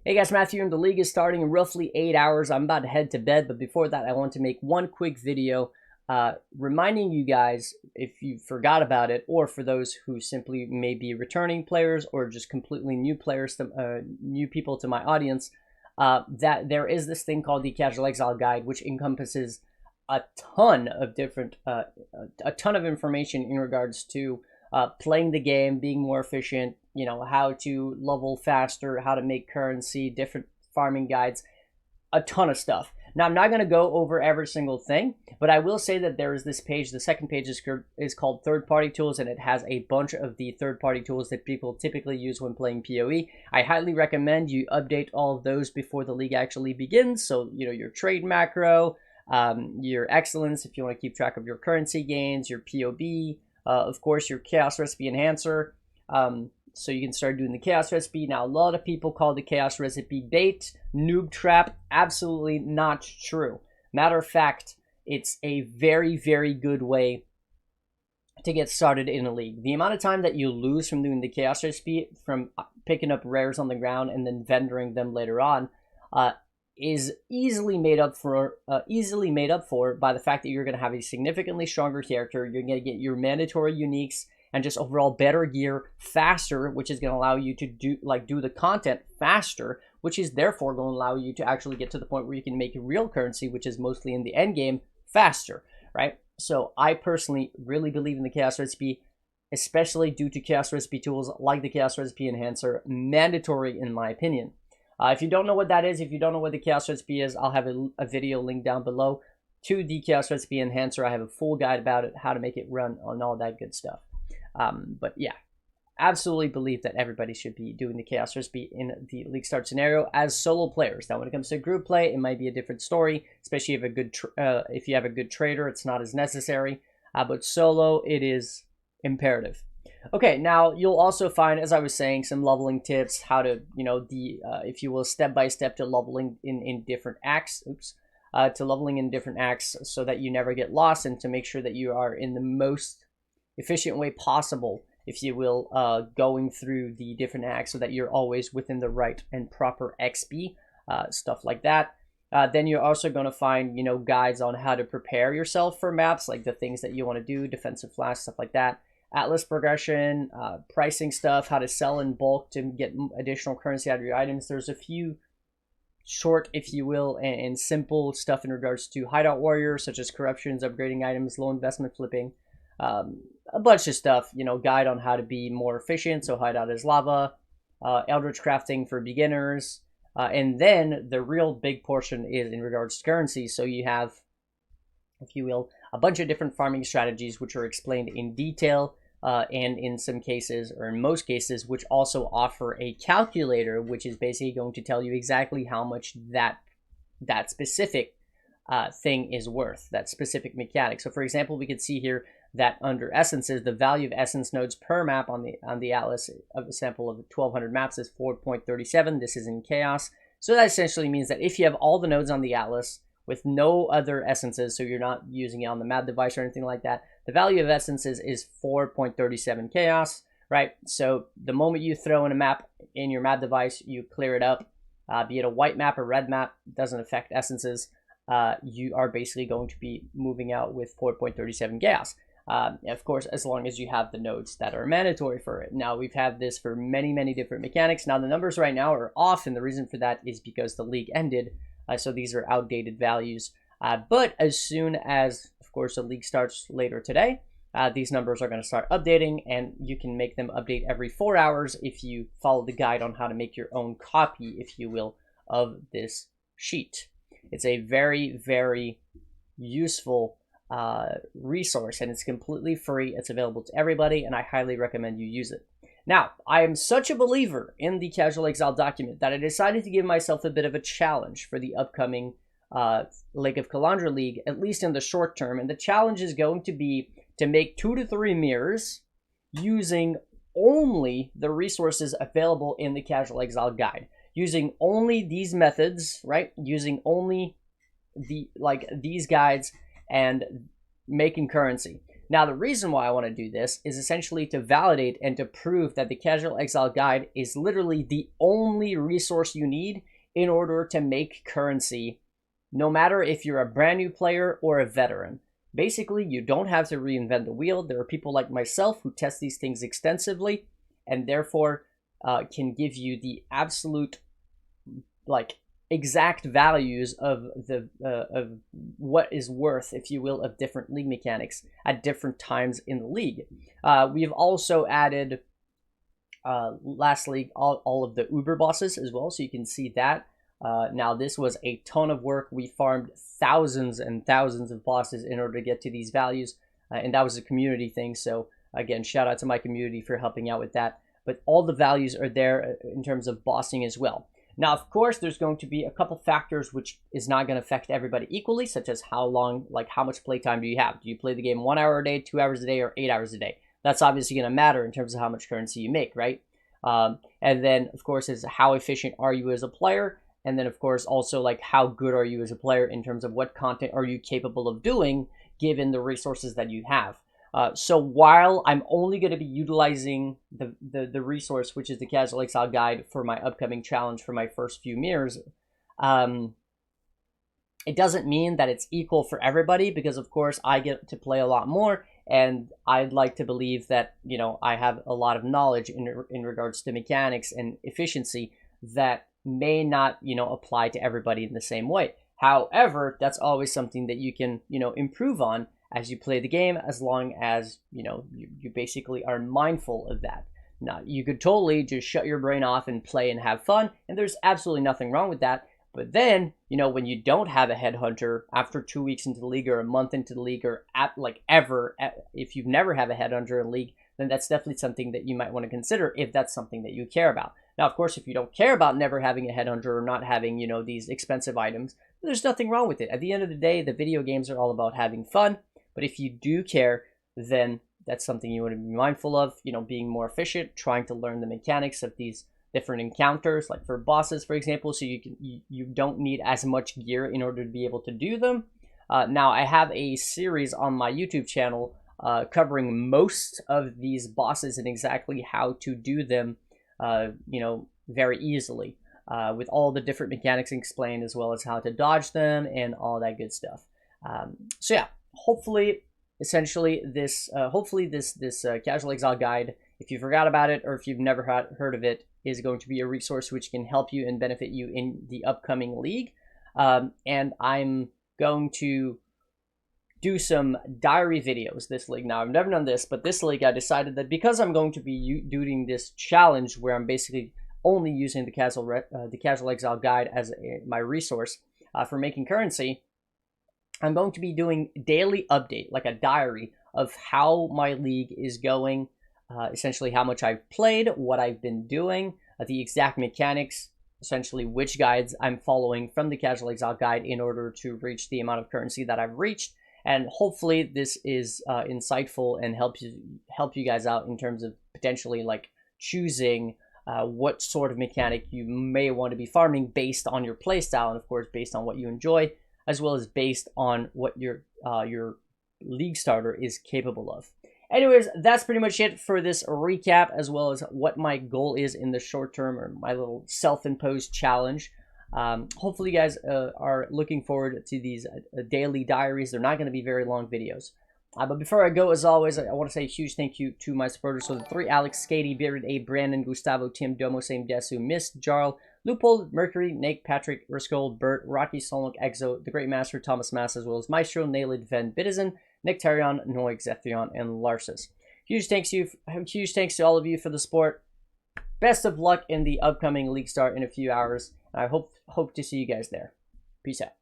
Hey guys, Matthew, and the league is starting in roughly 8 hours. I'm about to head to bed, but before that, I want to make one quick video reminding you guys, if you forgot about it, or for those who simply may be returning players or just completely new players, new people to my audience, that there is this thing called the Casual Exile Guide, which encompasses a ton of different, a ton of information in regards to playing the game, being more efficient, you know, how to level faster, how to make currency, different farming guides, a ton of stuff. Now, I'm not going to go over every single thing, but I will say that there is this page. The second page is called third-party tools, and it has a bunch of the third-party tools that people typically use when playing PoE. I highly recommend you update all of those before the league actually begins. So, you know, your trade macro, your excellence, if you want to keep track of your currency gains, your POB, of course, your chaos recipe enhancer. So you can start doing the chaos recipe. Now, a lot of people call the chaos recipe bait, noob trap. Absolutely not true. Matter of fact, it's a very, very good way to get started in a league. The amount of time that you lose from doing the chaos recipe, from picking up rares on the ground and then vendoring them later on, is easily made up for by the fact that you're going to have a significantly stronger character. You're going to get your mandatory uniques and just overall better gear faster, which is going to allow you to do the content faster, which is therefore going to allow you to actually get to the point where you can make real currency, which is mostly in the end game, faster, right? So I personally really believe in the chaos recipe, especially due to chaos recipe tools like the chaos recipe enhancer, mandatory in my opinion. If you don't know what that is, if you don't know what the chaos recipe is, I'll have a video linked down below to the chaos recipe enhancer. I have a full guide about it, how to make it run, and all that good stuff. But yeah, absolutely believe that everybody should be doing the chaos recipe in the league start scenario as solo players. Now, when it comes to group play, it might be a different story, especially if you have a good trader. It's not as necessary, but solo, it is imperative. Okay, now you'll also find, as I was saying, some leveling tips, how to, you know, if you will, step-by-step to leveling in different acts. To leveling in different acts so that you never get lost, and to make sure that you are in the most efficient way possible, if you will, going through the different acts so that you're always within the right and proper XP, stuff like that. Then you're also going to find, you know, guides on how to prepare yourself for maps, like the things that you want to do, defensive flash, stuff like that. Atlas progression, pricing stuff, how to sell in bulk to get additional currency out of your items. There's a few short, if you will, and simple stuff in regards to hideout warriors, such as corruptions, upgrading items, low investment flipping, a bunch of stuff, you know, guide on how to be more efficient, so hideout is lava, eldritch crafting for beginners, and then the real big portion is in regards to currency. So you have, if you will, a bunch of different farming strategies which are explained in detail, and in some cases, or in most cases, which also offer a calculator, which is basically going to tell you exactly how much that specific thing is worth, that specific mechanic. So for example, we could see here that under essences, the value of essence nodes per map on the atlas of a sample of 1200 maps is 4.37. This is in chaos. So that essentially means that if you have all the nodes on the atlas with no other essences, so you're not using it on the map device or anything like that, the value of essences is 4.37 chaos, right? So the moment you throw in a map in your map device, you clear it up, be it a white map or red map, doesn't affect essences. You are basically going to be moving out with 4.37 chaos. Of course, as long as you have the nodes that are mandatory for it. Now, we've had this for many, many different mechanics. Now, the numbers right now are off, and the reason for that is because the league ended. So these are outdated values. But as soon as, of course, the league starts later today, these numbers are going to start updating, and you can make them update every 4 hours if you follow the guide on how to make your own copy, if you will, of this sheet. It's a very, very useful resource, and it's completely free. It's available to everybody, and I highly recommend you use it. Now, I am such a believer in the Casual Exile document that I decided to give myself a bit of a challenge for the upcoming Lake of Kalandra League, at least in the short term. And the challenge is going to be to make 2 to 3 mirrors using only the resources available in the Casual Exile guide. Using only these methods, right? Using only these guides and making currency. Now, the reason why I want to do this is essentially to validate and to prove that the Casual Exile Guide is literally the only resource you need in order to make currency, no matter if you're a brand new player or a veteran. Basically, you don't have to reinvent the wheel. There are people like myself who test these things extensively and therefore can give you the absolute, like, exact values of the of what is worth, if you will, of different league mechanics at different times in the league. We've also added last league all of the Uber bosses as well, so you can see that. Now, this was a ton of work. We farmed thousands and thousands of bosses in order to get to these values, and that was a community thing. So again, shout out to my community for helping out with that. But all the values are there in terms of bossing as well. Now, of course, there's going to be a couple factors which is not going to affect everybody equally, such as how long, like how much playtime do you have? Do you play the game 1 hour a day, 2 hours a day, or 8 hours a day? That's obviously going to matter in terms of how much currency you make, right? And then, of course, is how efficient are you as a player? And then, of course, also like how good are you as a player in terms of what content are you capable of doing given the resources that you have. So while I'm only going to be utilizing the resource, which is the Casual Exile Guide, for my upcoming challenge for my first few mirrors, it doesn't mean that it's equal for everybody, because of course I get to play a lot more, and I'd like to believe that, you know, I have a lot of knowledge in regards to mechanics and efficiency that may not, you know, apply to everybody in the same way. However, that's always something that you can, you know, improve on as you play the game, as long as, you know, you basically are mindful of that. Now, you could totally just shut your brain off and play and have fun, and there's absolutely nothing wrong with that. But then, you know, when you don't have a headhunter after 2 weeks into the league or a month into the league, or if you've never have a headhunter in league, then that's definitely something that you might want to consider if that's something that you care about. Now, of course, if you don't care about never having a headhunter or not having, you know, these expensive items, there's nothing wrong with it. At the end of the day, the video games are all about having fun. But if you do care, then that's something you want to be mindful of, you know, being more efficient, trying to learn the mechanics of these different encounters, like for bosses, for example, so you don't need as much gear in order to be able to do them. Now, I have a series on my YouTube channel covering most of these bosses and exactly how to do them, you know, very easily, with all the different mechanics explained, as well as how to dodge them and all that good stuff. So yeah. Hopefully, essentially, this Casual Exile Guide, if you forgot about it or if you've never heard of it, is going to be a resource which can help you and benefit you in the upcoming league. And I'm going to do some diary videos this league. Now, I've never done this, but this league I decided that because I'm going to be doing this challenge where I'm basically only using the Casual Exile Guide as my resource for making currency, I'm going to be doing daily update, like a diary of how my league is going, essentially how much I've played, what I've been doing, the exact mechanics, essentially which guides I'm following from the Casual Exile Guide in order to reach the amount of currency that I've reached. And hopefully this is insightful and help you guys out in terms of potentially like choosing what sort of mechanic you may want to be farming based on your playstyle, and of course based on what you enjoy, as well as based on what your league starter is capable of. Anyways, that's pretty much it for this recap, as well as what my goal is in the short term, or my little self-imposed challenge. Hopefully you guys are looking forward to these daily diaries. They're not going to be very long videos. But before I go, as always, I want to say a huge thank you to my supporters. So the 3: Alex, Skady, Bearded A, Brandon, Gustavo, Tim, Domo, Same Desu, Miss, Jarl, Loophole, Mercury, Nate, Patrick, Riscold, Bert, Rocky, Solok, Exo, The Great Master, Thomas Mass, as well as Maestro, Nailed, Ven, Bitizen, Nectarion, Noig, Zephion, and Larsus. Huge thanks to all of you for the support. Best of luck in the upcoming league start in a few hours. I hope to see you guys there. Peace out.